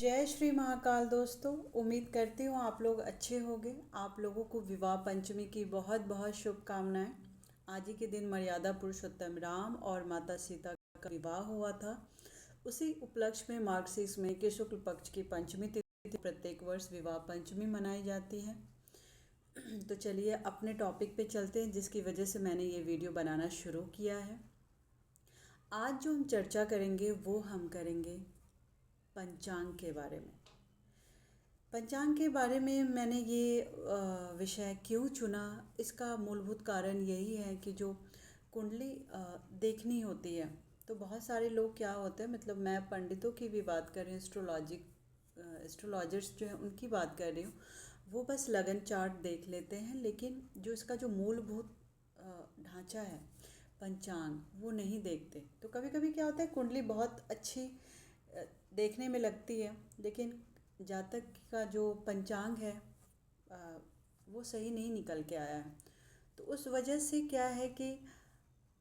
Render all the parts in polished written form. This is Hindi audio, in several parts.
जय श्री महाकाल दोस्तों। उम्मीद करती हूँ आप लोग अच्छे होंगे। आप लोगों को विवाह पंचमी की बहुत बहुत शुभकामनाएं। आज ही के दिन मर्यादा पुरुषोत्तम राम और माता सीता का विवाह हुआ था। उसी उपलक्ष्य में मार्गशीर्ष महीने के शुक्ल पक्ष की पंचमी तिथि प्रत्येक वर्ष विवाह पंचमी मनाई जाती है। तो चलिए अपने टॉपिक पे चलते हैं, जिसकी वजह से मैंने ये वीडियो बनाना शुरू किया है। आज जो हम चर्चा करेंगे वो हम करेंगे पंचांग के बारे में। पंचांग के बारे में मैंने ये विषय क्यों चुना, इसका मूलभूत कारण यही है कि जो कुंडली देखनी होती है, तो बहुत सारे लोग क्या होते हैं, मतलब मैं पंडितों की भी बात कर रही हूँ, एस्ट्रोलॉजर्स जो हैं उनकी बात कर रही हूँ। वो बस लगन चार्ट देख लेते हैं, लेकिन जो इसका जो मूलभूत ढांचा है पंचांग, वो नहीं देखते। तो कभी कभी क्या होता है, कुंडली बहुत अच्छी देखने में लगती है, लेकिन जातक का जो पंचांग है अ, वो सही नहीं निकल के आया है। तो उस वजह से क्या है कि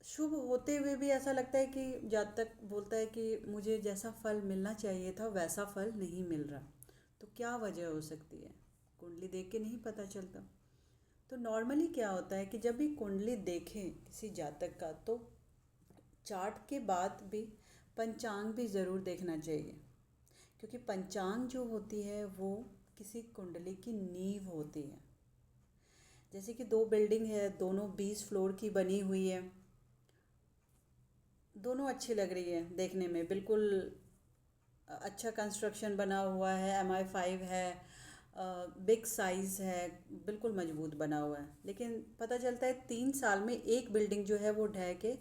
शुभ होते हुए भी ऐसा लगता है कि जातक बोलता है कि मुझे जैसा फल मिलना चाहिए था वैसा फल नहीं मिल रहा। तो क्या वजह हो सकती है, कुंडली देख के नहीं पता चलता। तो नॉर्मली क्या होता है कि जब भी कुंडली देखें किसी जातक का, तो चार्ट के बाद भी पंचांग भी ज़रूर देखना चाहिए, क्योंकि पंचांग जो होती है वो किसी कुंडली की नींव होती है। जैसे कि दो बिल्डिंग है, दोनों 20 फ्लोर की बनी हुई है, दोनों अच्छी लग रही है देखने में, बिल्कुल अच्छा कंस्ट्रक्शन बना हुआ है, MI5 है, बिग साइज़ है, बिल्कुल मजबूत बना हुआ है। लेकिन पता चलता है 3 साल में एक बिल्डिंग जो है वो ढह के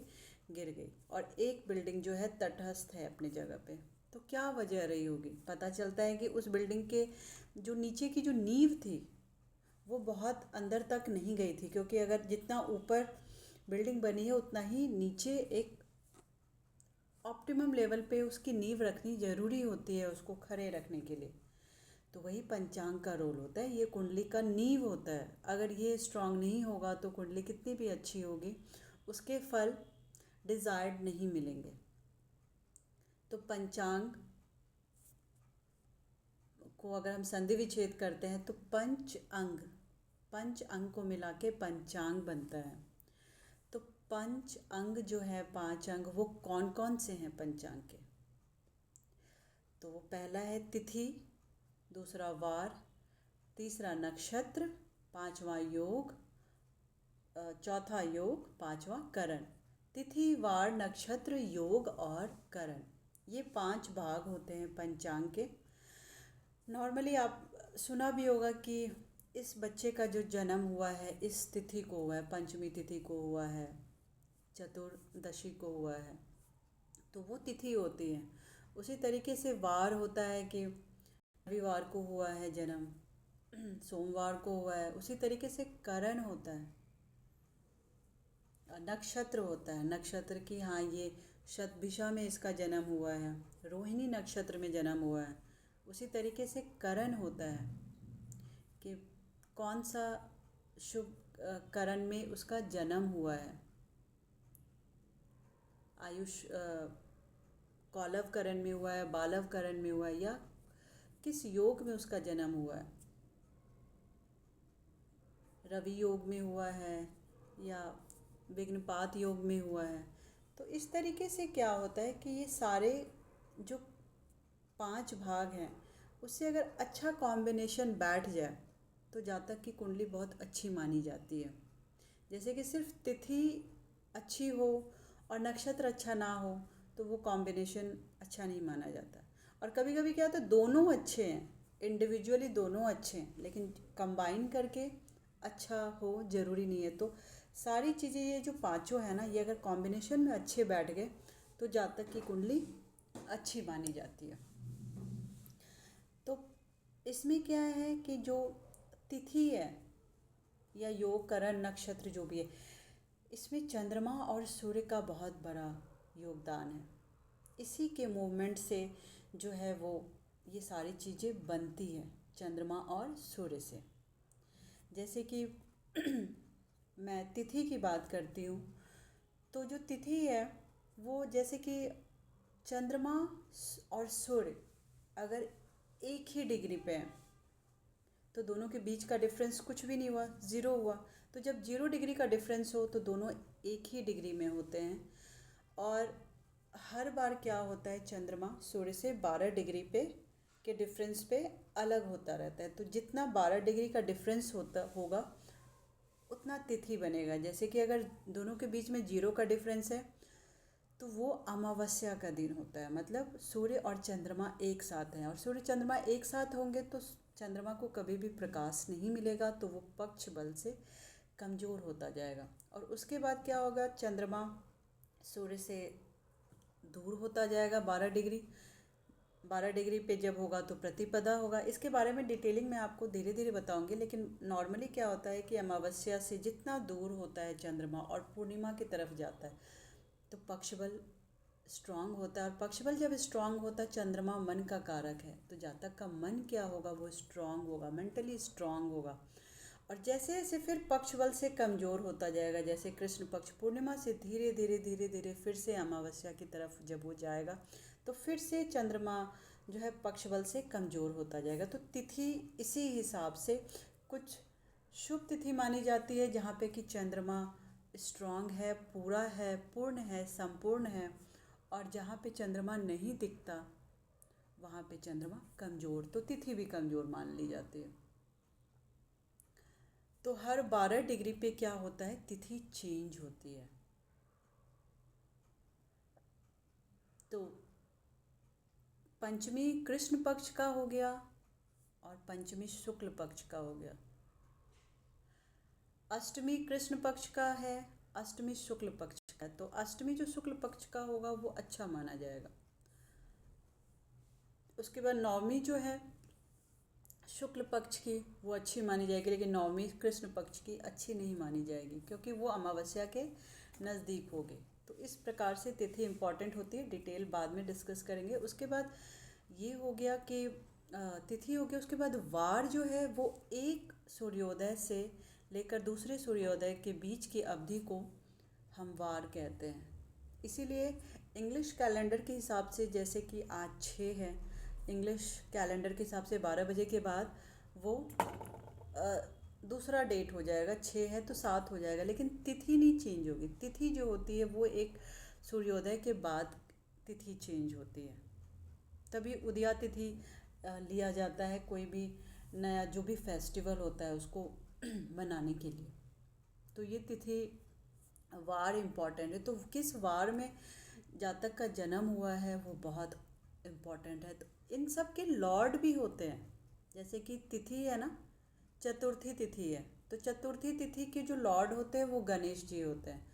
गिर गई और एक बिल्डिंग जो है तटस्थ है अपनी जगह पे। तो क्या वजह रही होगी? पता चलता है कि उस बिल्डिंग के जो नीचे की जो नींव थी वो बहुत अंदर तक नहीं गई थी, क्योंकि अगर जितना ऊपर बिल्डिंग बनी है उतना ही नीचे एक ऑप्टिमम लेवल पे उसकी नींव रखनी ज़रूरी होती है, उसको खड़े रखने के लिए। तो वही पंचांग का रोल होता है, ये कुंडली का नींव होता है। अगर ये स्ट्रांग नहीं होगा तो कुंडली कितनी भी अच्छी होगी, उसके फल डिज़ायर्ड नहीं मिलेंगे। तो पंचांग को अगर हम संधि विच्छेद करते हैं तो पंच अंग को मिला के पंचांग बनता है। तो पंच अंग जो है, 5 अंग, वो कौन कौन से हैं पंचांग के? तो वो पहला है तिथि, दूसरा वार, तीसरा नक्षत्र, पांचवा योग, चौथा योग, पांचवा करण। तिथि, वार, नक्षत्र, योग और करण, ये 5 भाग होते हैं पंचांग के। नॉर्मली आप सुना भी होगा कि इस बच्चे का जो जन्म हुआ है इस तिथि को हुआ है, पंचमी तिथि को हुआ है, चतुर्दशी को हुआ है, तो वो तिथि होती है। उसी तरीके से वार होता है कि रविवार को हुआ है जन्म, सोमवार को हुआ है। उसी तरीके से करण होता है, नक्षत्र होता है, नक्षत्र की, हाँ ये शतभिषा में इसका जन्म हुआ है, रोहिणी नक्षत्र में जन्म हुआ है। उसी तरीके से करण होता है कि कौन सा शुभ करण में उसका जन्म हुआ है। आयुष कौलव करण में हुआ है, बालव करण में हुआ है, या किस योग में उसका जन्म हुआ है, रवि योग में हुआ है या विघ्नपात योग में हुआ है। तो इस तरीके से क्या होता है कि ये सारे जो 5 भाग हैं उससे अगर अच्छा कॉम्बिनेशन बैठ जाए तो जातक की कुंडली बहुत अच्छी मानी जाती है। जैसे कि सिर्फ तिथि अच्छी हो और नक्षत्र अच्छा ना हो तो वो कॉम्बिनेशन अच्छा नहीं माना जाता। और कभी कभी क्या होता है, दोनों अच्छे हैं, इंडिविजुअली दोनों अच्छे हैं, लेकिन कंबाइन करके अच्छा हो ज़रूरी नहीं है। तो सारी चीज़ें, ये जो पांचों है ना, ये अगर कॉम्बिनेशन में अच्छे बैठ गए तो जातक की कुंडली अच्छी मानी जाती है। तो इसमें क्या है कि जो तिथि है या योग, करण, नक्षत्र जो भी है, इसमें चंद्रमा और सूर्य का बहुत बड़ा योगदान है। इसी के मूवमेंट से जो है वो ये सारी चीज़ें बनती हैं, चंद्रमा और सूर्य से। जैसे कि मैं तिथि की बात करती हूँ, तो जो तिथि है वो जैसे कि चंद्रमा और सूर्य अगर एक ही डिग्री पे हैं, तो दोनों के बीच का डिफरेंस कुछ भी नहीं हुआ, ज़ीरो हुआ। तो जब 0 डिग्री का डिफरेंस हो तो दोनों एक ही डिग्री में होते हैं। और हर बार क्या होता है, चंद्रमा सूर्य से 12 डिग्री पे के डिफरेंस पे अलग होता रहता है। तो जितना 12 डिग्री का डिफरेंस होता होगा उतना तिथि बनेगा। जैसे कि अगर दोनों के बीच में 0 का डिफरेंस है तो वो अमावस्या का दिन होता है, मतलब सूर्य और चंद्रमा एक साथ हैं। और सूर्य चंद्रमा एक साथ होंगे तो चंद्रमा को कभी भी प्रकाश नहीं मिलेगा, तो वो पक्ष बल से कमज़ोर होता जाएगा। और उसके बाद क्या होगा, चंद्रमा सूर्य से दूर होता जाएगा 12 डिग्री। 12 डिग्री पे जब होगा तो प्रतिपदा होगा। इसके बारे में डिटेलिंग मैं आपको धीरे धीरे बताऊंगी, लेकिन नॉर्मली क्या होता है कि अमावस्या से जितना दूर होता है चंद्रमा और पूर्णिमा की तरफ जाता है तो पक्षबल स्ट्रांग होता है। और पक्षबल जब स्ट्रांग होता है, चंद्रमा मन का कारक है, तो जातक का मन क्या होगा, वो स्ट्रांग होगा, मेंटली स्ट्रांग होगा। और जैसे जैसे फिर पक्ष बल से कमज़ोर होता जाएगा, जैसे कृष्ण पक्ष पूर्णिमा से धीरे धीरे धीरे धीरे फिर से अमावस्या की तरफ जब वो जाएगा तो फिर से चंद्रमा जो है पक्ष बल से कमज़ोर होता जाएगा। तो तिथि इसी हिसाब से कुछ शुभ तिथि मानी जाती है जहाँ पे कि चंद्रमा स्ट्रांग है, पूरा है, पूर्ण है, संपूर्ण है। और जहाँ पे चंद्रमा नहीं दिखता वहाँ पे चंद्रमा कमज़ोर, तो तिथि भी कमज़ोर मान ली जाती है। तो हर 12 डिग्री पे क्या होता है, तिथि चेंज होती है। तो पंचमी कृष्ण पक्ष का हो गया और पंचमी शुक्ल पक्ष का हो गया। अष्टमी कृष्ण पक्ष का है, अष्टमी शुक्ल पक्ष का है। तो अष्टमी जो शुक्ल पक्ष का होगा वो अच्छा माना जाएगा। उसके बाद नवमी जो है शुक्ल पक्ष की वो अच्छी मानी जाएगी, लेकिन नवमी कृष्ण पक्ष की अच्छी नहीं मानी जाएगी क्योंकि वो अमावस्या के नज़दीक होगी। तो इस प्रकार से तिथि इम्पॉर्टेंट होती है, डिटेल बाद में डिस्कस करेंगे। उसके बाद ये हो गया कि तिथि हो गया। उसके बाद वार जो है वो एक सूर्योदय से लेकर दूसरे सूर्योदय के बीच की अवधि को हम वार कहते हैं। इसीलिए इंग्लिश कैलेंडर के हिसाब से जैसे कि आज 6 है, इंग्लिश कैलेंडर के हिसाब से 12 बजे के बाद वो दूसरा डेट हो जाएगा। 6 है तो 7 हो जाएगा, लेकिन तिथि नहीं चेंज होगी। तिथि जो होती है वो एक सूर्योदय के बाद तिथि चेंज होती है, तभी उदया तिथि लिया जाता है कोई भी नया जो भी फेस्टिवल होता है उसको मनाने के लिए। तो ये तिथि वार इम्पॉर्टेंट है। तो किस वार में जातक का जन्म हुआ है वो बहुत इम्पॉर्टेंट है। तो इन सब के लॉर्ड भी होते हैं, जैसे कि तिथि है ना, चतुर्थी तिथि है, तो चतुर्थी तिथि के जो लॉर्ड होते हैं वो गणेश जी होते हैं।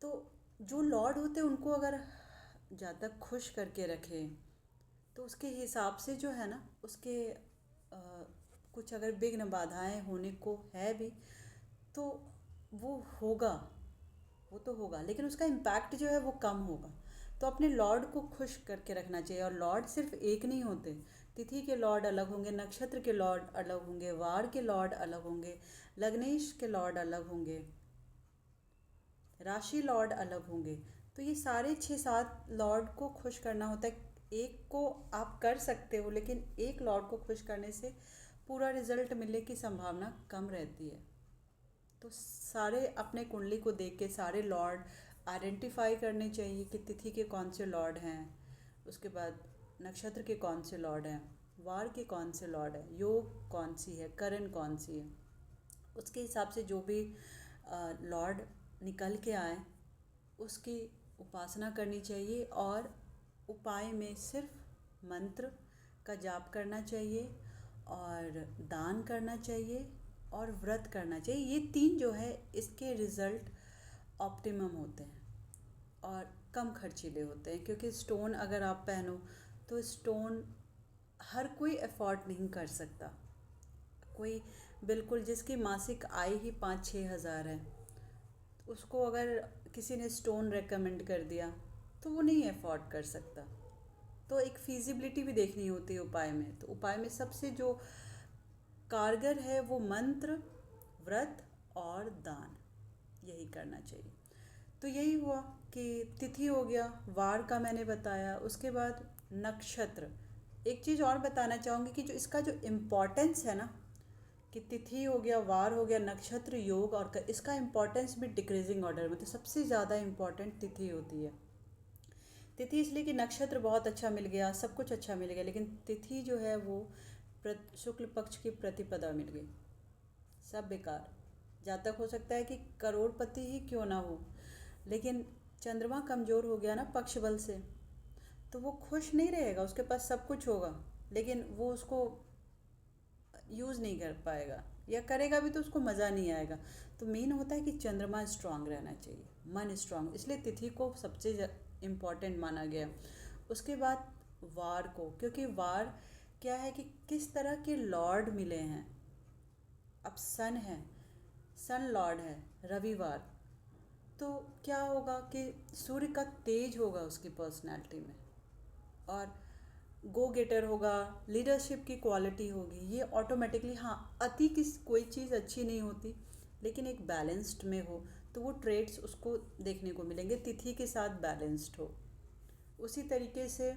तो जो लॉर्ड होते हैं उनको अगर जातक खुश करके रखे तो उसके हिसाब से जो है ना उसके कुछ अगर विघ्न बाधाएं होने को है भी तो वो होगा, वो तो होगा, लेकिन उसका इम्पैक्ट जो है वो कम होगा। तो अपने लॉर्ड को खुश करके रखना चाहिए। और लॉर्ड सिर्फ एक नहीं होते, तिथि के लॉर्ड अलग होंगे, नक्षत्र के लॉर्ड अलग होंगे, वार के लॉर्ड अलग होंगे, लग्नेश के लॉर्ड अलग होंगे, राशि लॉर्ड अलग होंगे। तो ये सारे 6-7 लॉर्ड को खुश करना होता है। एक को आप कर सकते हो, लेकिन एक लॉर्ड को खुश करने से पूरा रिजल्ट मिलने की संभावना कम रहती है। तो सारे अपने कुंडली को देख के सारे लॉर्ड आइडेंटिफाई करने चाहिए कि तिथि के कौन से लॉर्ड हैं, उसके बाद नक्षत्र के कौन से लॉर्ड हैं, वार के कौन से लॉर्ड हैं, योग कौन सी है, करण कौन सी है। उसके हिसाब से जो भी लॉर्ड निकल के आए उसकी उपासना करनी चाहिए। और उपाय में सिर्फ मंत्र का जाप करना चाहिए और दान करना चाहिए और व्रत करना चाहिए। ये 3 जो है इसके रिज़ल्ट ऑप्टिमम होते हैं और कम खर्चीले होते हैं, क्योंकि स्टोन अगर आप पहनो तो स्टोन हर कोई अफोर्ड नहीं कर सकता। कोई बिल्कुल जिसकी मासिक आय ही 5-6 हज़ार है, उसको अगर किसी ने स्टोन रेकमेंड कर दिया तो वो नहीं अफोर्ड कर सकता। तो एक फिजिबिलिटी भी देखनी होती है उपाय में। तो उपाय में सबसे जो कारगर है वो मंत्र, व्रत और दान, यही करना चाहिए। तो यही हुआ कि तिथि हो गया, वार का मैंने बताया। उसके बाद नक्षत्र, एक चीज़ और बताना चाहूँगी कि जो इसका जो इम्पोर्टेंस है ना, कि तिथि हो गया, वार हो गया, नक्षत्र, योग और इसका इम्पोर्टेंस भी डिक्रीजिंग ऑर्डर में, तो सबसे ज़्यादा इम्पोर्टेंट तिथि होती है। तिथि इसलिए कि नक्षत्र बहुत अच्छा मिल गया, सब कुछ अच्छा मिल गया, लेकिन तिथि जो है वो शुक्ल पक्ष की प्रतिपदा मिल गई, सब बेकार। जातक हो सकता है कि करोड़पति ही क्यों ना हो, लेकिन चंद्रमा कमज़ोर हो गया ना पक्ष बल से, तो वो खुश नहीं रहेगा। उसके पास सब कुछ होगा, लेकिन वो उसको यूज़ नहीं कर पाएगा, या करेगा भी तो उसको मज़ा नहीं आएगा। तो मेन होता है कि चंद्रमा स्ट्रांग रहना चाहिए, मन स्ट्रांग, इसलिए तिथि को सबसे इम्पॉर्टेंट माना गया। उसके बाद वार को, क्योंकि वार क्या है कि किस तरह के लॉर्ड मिले हैं। अब सन है, सन लॉर्ड है रविवार, तो क्या होगा कि सूर्य का तेज होगा उसकी पर्सनैलिटी में, और गो गेटर होगा, लीडरशिप की क्वालिटी होगी, ये ऑटोमेटिकली। हाँ, अति किस कोई चीज़ अच्छी नहीं होती, लेकिन एक बैलेंस्ड में हो तो वो ट्रेड्स उसको देखने को मिलेंगे, तिथि के साथ बैलेंस्ड हो। उसी तरीके से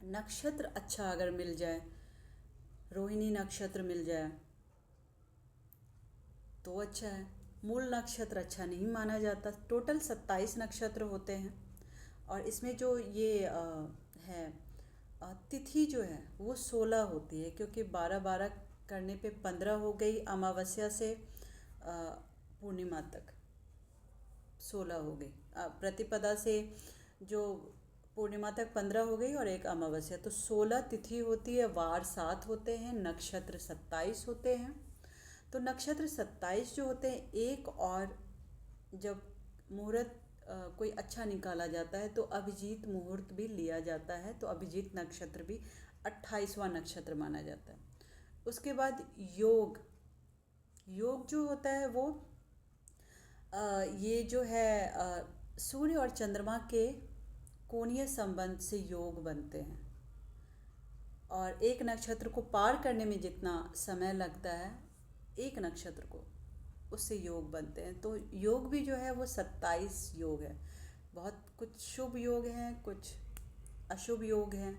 नक्षत्र अच्छा अगर मिल जाए, रोहिणी नक्षत्र मिल जाए तो अच्छा है। मूल नक्षत्र अच्छा नहीं माना जाता। टोटल 27 नक्षत्र होते हैं, और इसमें जो ये है तिथि जो है वो 16 होती है, क्योंकि 12-12 करने पे 15 हो गई, अमावस्या से पूर्णिमा तक 16 हो गई, प्रतिपदा से जो पूर्णिमा तक 15 हो गई, और एक अमावस्या, तो 16 तिथि होती है। वार 7 होते हैं, नक्षत्र 27 होते हैं। तो नक्षत्र 27 जो होते हैं, एक और जब मुहूर्त कोई अच्छा निकाला जाता है तो अभिजीत मुहूर्त भी लिया जाता है, तो अभिजीत नक्षत्र भी 28वां नक्षत्र माना जाता है। उसके बाद योग, योग जो होता है वो ये जो है सूर्य और चंद्रमा के कोणीय संबंध से योग बनते हैं, और एक नक्षत्र को पार करने में जितना समय लगता है एक नक्षत्र को, उससे योग बनते हैं। तो योग भी जो है वो 27 योग है। बहुत कुछ शुभ योग हैं, कुछ अशुभ योग हैं।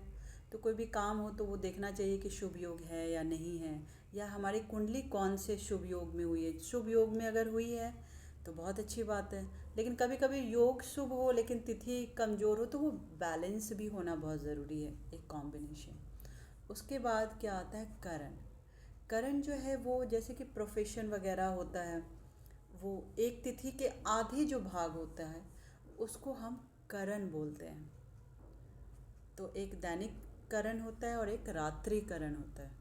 तो कोई भी काम हो तो वो देखना चाहिए कि शुभ योग है या नहीं है, या हमारी कुंडली कौन से शुभ योग में हुई है। शुभ योग में अगर हुई है तो बहुत अच्छी बात है, लेकिन कभी कभी योग शुभ हो लेकिन तिथि कमज़ोर हो, तो वो बैलेंस भी होना बहुत ज़रूरी है, एक कॉम्बिनेशन। उसके बाद क्या आता है करण। करण जो है वो जैसे कि प्रोफेशन वगैरह होता है, वो एक तिथि के आधे जो भाग होता है उसको हम करण बोलते हैं। तो एक दैनिक करण होता है और एक रात्रि करण होता है,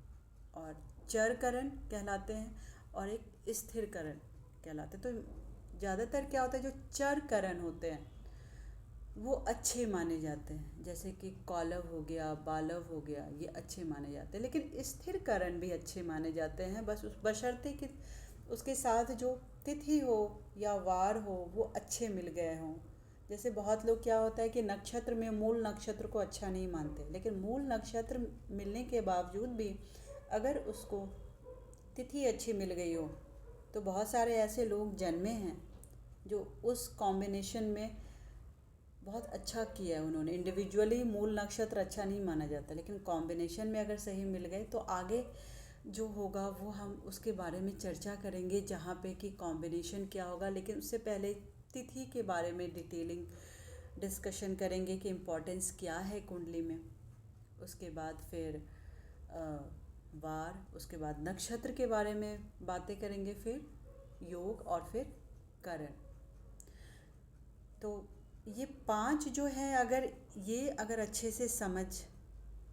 और चर करण कहलाते हैं और एक स्थिर करण कहलाते हैं। तो ज़्यादातर क्या होता है, जो चर करण होते हैं वो अच्छे माने जाते हैं, जैसे कि कौलव हो गया, बालव हो गया, ये अच्छे माने जाते हैं। लेकिन स्थिर करण भी अच्छे माने जाते हैं, बस उस बशर्ते कि उसके साथ जो तिथि हो या वार हो वो अच्छे मिल गए हों। जैसे बहुत लोग क्या होता है कि नक्षत्र में मूल नक्षत्र को अच्छा नहीं मानते, लेकिन मूल नक्षत्र मिलने के बावजूद भी अगर उसको तिथि अच्छी मिल गई हो, तो बहुत सारे ऐसे लोग जन्मे हैं जो उस कॉम्बिनेशन में बहुत अच्छा किया है उन्होंने। इंडिविजुअली मूल नक्षत्र अच्छा नहीं माना जाता, लेकिन कॉम्बिनेशन में अगर सही मिल गए तो आगे जो होगा वो हम उसके बारे में चर्चा करेंगे, जहाँ पे कि कॉम्बिनेशन क्या होगा। लेकिन उससे पहले तिथि के बारे में डिटेलिंग डिस्कशन करेंगे कि इम्पोर्टेंस क्या है कुंडली में। उसके बाद फिर वार, उसके बाद नक्षत्र के बारे में बातें करेंगे, फिर योग और फिर करण। तो ये 5 जो है, अगर अच्छे से समझ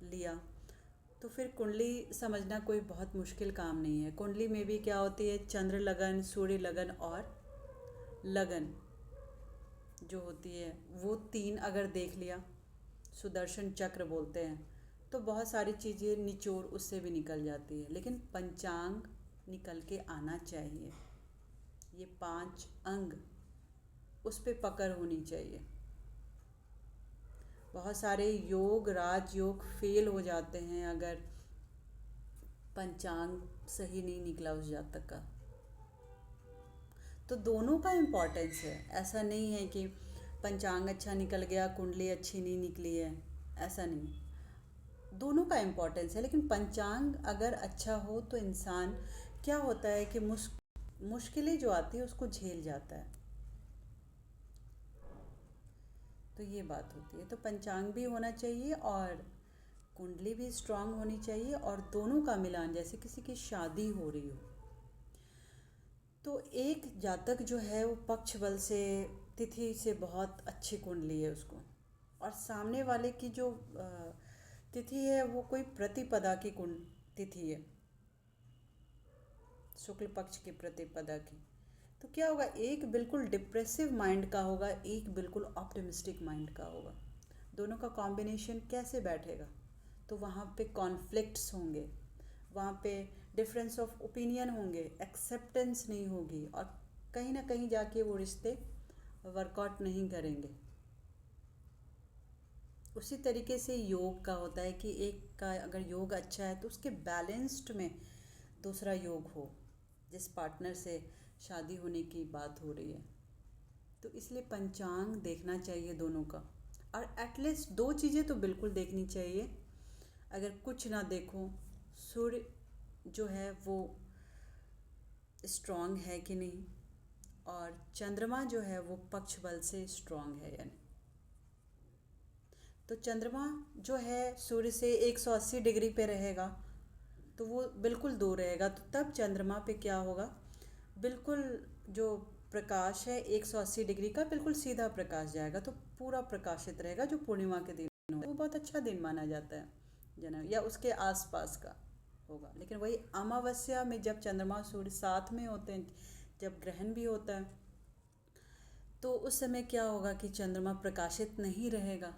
लिया तो फिर कुंडली समझना कोई बहुत मुश्किल काम नहीं है। कुंडली में भी क्या होती है, चंद्र लगन, सूर्य लगन और लगन जो होती है वो 3 अगर देख लिया, सुदर्शन चक्र बोलते हैं, तो बहुत सारी चीज़ें निचोड़ उससे भी निकल जाती है। लेकिन पंचांग निकल के आना चाहिए, ये 5 अंग उस पे पकड़ होनी चाहिए। बहुत सारे योग, राजयोग फेल हो जाते हैं अगर पंचांग सही नहीं निकला उस जातक का। तो दोनों का इम्पोर्टेंस है, ऐसा नहीं है कि पंचांग अच्छा निकल गया कुंडली अच्छी नहीं निकली है, ऐसा नहीं। दोनों का इम्पोर्टेंस है, लेकिन पंचांग अगर अच्छा हो तो इंसान क्या होता है कि मुश्किलें जो आती है उसको झेल जाता है। तो ये बात होती है। तो पंचांग भी होना चाहिए और कुंडली भी स्ट्रांग होनी चाहिए, और दोनों का मिलान, जैसे किसी की शादी हो रही हो तो एक जातक जो है वो पक्ष बल से, तिथि से बहुत अच्छी कुंडली है उसको, और सामने वाले की जो तिथि है वो कोई प्रतिपदा की कुंड तिथि है, शुक्ल पक्ष की प्रतिपदा की, तो क्या होगा, एक बिल्कुल डिप्रेसिव माइंड का होगा, एक बिल्कुल ऑप्टिमिस्टिक माइंड का होगा। दोनों का कॉम्बिनेशन कैसे बैठेगा? तो वहाँ पे कॉन्फ्लिक्ट्स होंगे, वहाँ पे डिफरेंस ऑफ ओपिनियन होंगे, एक्सेप्टेंस नहीं होगी, और कहीं ना कहीं जाके वो रिश्ते वर्कआउट नहीं करेंगे। उसी तरीके से योग का होता है कि एक का अगर योग अच्छा है तो उसके बैलेंस्ड में दूसरा योग हो, जिस पार्टनर से शादी होने की बात हो रही है। तो इसलिए पंचांग देखना चाहिए दोनों का, और एटलीस्ट दो चीज़ें तो बिल्कुल देखनी चाहिए। अगर कुछ ना देखो, सूर्य जो है वो स्ट्रांग है कि नहीं, और चंद्रमा जो है वो पक्ष बल से स्ट्रांग है या नहीं। तो चंद्रमा जो है सूर्य से 180 डिग्री पे रहेगा तो वो बिल्कुल दूर रहेगा, तो तब चंद्रमा पे क्या होगा, बिल्कुल जो प्रकाश है 180 डिग्री का बिल्कुल सीधा प्रकाश जाएगा, तो पूरा प्रकाशित रहेगा, जो पूर्णिमा के दिन होगा वो बहुत अच्छा दिन माना जाता है जन्म या उसके आसपास का होगा। लेकिन वही अमावस्या में जब चंद्रमा सूर्य साथ में होते हैं, जब ग्रहण भी होता है, तो उस समय क्या होगा कि चंद्रमा प्रकाशित नहीं रहेगा।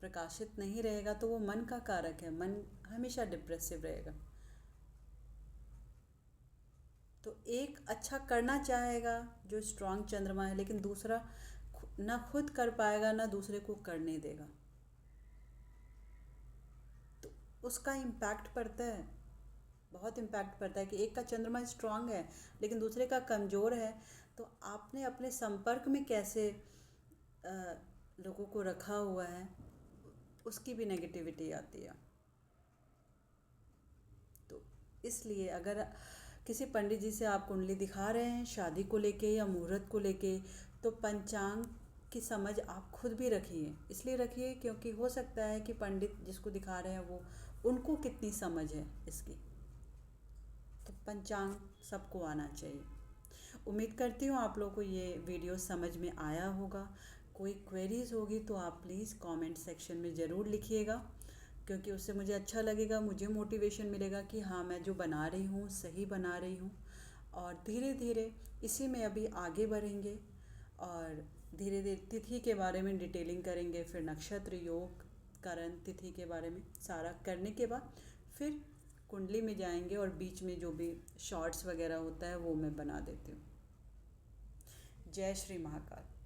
प्रकाशित नहीं रहेगा तो वो मन का कारक है, मन हमेशा डिप्रेसिव रहेगा। तो एक अच्छा करना चाहेगा जो स्ट्रांग चंद्रमा है, लेकिन दूसरा ना खुद कर पाएगा ना दूसरे को करने देगा, तो उसका इम्पैक्ट पड़ता है, बहुत इम्पैक्ट पड़ता है कि एक का चंद्रमा स्ट्रांग है लेकिन दूसरे का कमज़ोर है, तो आपने अपने संपर्क में कैसे अ, लोगों को रखा हुआ है, उसकी भी नेगेटिविटी आती है। तो इसलिए अगर किसी पंडित जी से आप कुंडली दिखा रहे हैं शादी को लेके या मुहूर्त को लेके, तो पंचांग की समझ आप खुद भी रखिए। इसलिए रखिए क्योंकि हो सकता है कि पंडित जिसको दिखा रहे हैं वो, उनको कितनी समझ है इसकी। तो पंचांग सबको आना चाहिए। उम्मीद करती हूँ आप लोगों को ये वीडियो समझ में आया होगा। कोई क्वेरीज़ होगी तो आप प्लीज़ कमेंट सेक्शन में ज़रूर लिखिएगा, क्योंकि उससे मुझे अच्छा लगेगा, मुझे मोटिवेशन मिलेगा कि हाँ मैं जो बना रही हूँ सही बना रही हूँ। और धीरे धीरे इसी में अभी आगे बढ़ेंगे, और धीरे धीरे तिथि के बारे में डिटेलिंग करेंगे, फिर नक्षत्र योग करण तिथि के बारे में सारा करने के बाद फिर कुंडली में जाएंगे, और बीच में जो भी शॉर्ट्स वगैरह होता है वो मैं बना देती हूँ। जय श्री महाकाल।